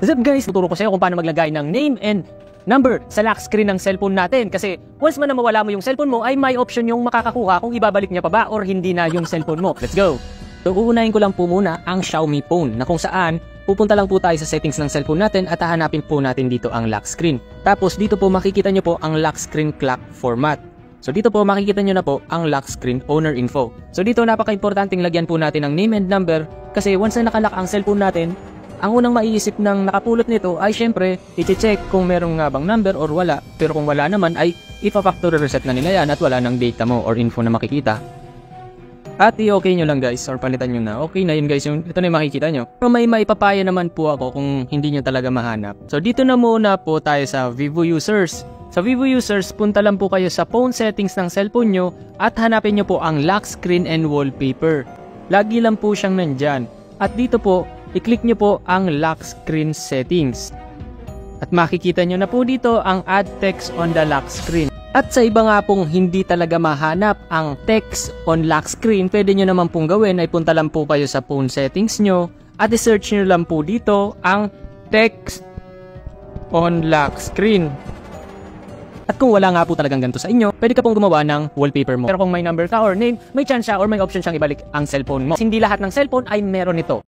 What's up guys? Tuturo ko sa iyo kung paano maglagay ng name and number sa lock screen ng cellphone natin. Kasi once man na mawala mo yung cellphone mo, ay may option yung makakakuha kung ibabalik niya pa ba or hindi na yung cellphone mo. Let's go! So uunahin ko lang po muna ang Xiaomi phone na kung saan pupunta lang po tayo sa settings ng cellphone natin at hahanapin po natin dito ang lock screen. Tapos dito po makikita nyo po ang lock screen clock format. So dito po makikita nyo na po ang lock screen owner info. So dito napaka-importanting lagyan po natin ng name and number kasi once na nakalock ang cellphone natin, ang unang maiisip ng nakapulot nito ay syempre i-check kung merong nga bang number or wala. Pero kung wala naman ay ipa-factory reset na nila yan at wala ng data mo or info na makikita. At i-okay nyo lang guys or palitan nyo na. Okay na yun guys, ito na yung makikita nyo. Pero may maipapaya naman po ako kung hindi nyo talaga mahanap. So dito na muna po tayo sa Vivo Users. Sa Vivo Users, punta lang po kayo sa phone settings ng cellphone nyo at hanapin nyo po ang lock screen and wallpaper. Lagi lang po siyang nandyan. At dito po, i-click nyo po ang lock screen settings. At makikita nyo na po dito ang add text on the lock screen. At sa iba nga pong hindi talaga mahanap ang text on lock screen, pwede nyo naman pong gawin ay punta lang po kayo sa phone settings nyo at i-search nyo lang po dito ang text on lock screen. At kung wala nga po talagang ganito sa inyo, pwede ka pong gumawa ng wallpaper mo. Pero kung may number ka or name, may chance siya or may option siyang ibalik ang cellphone mo. Hindi lahat ng cellphone ay meron ito.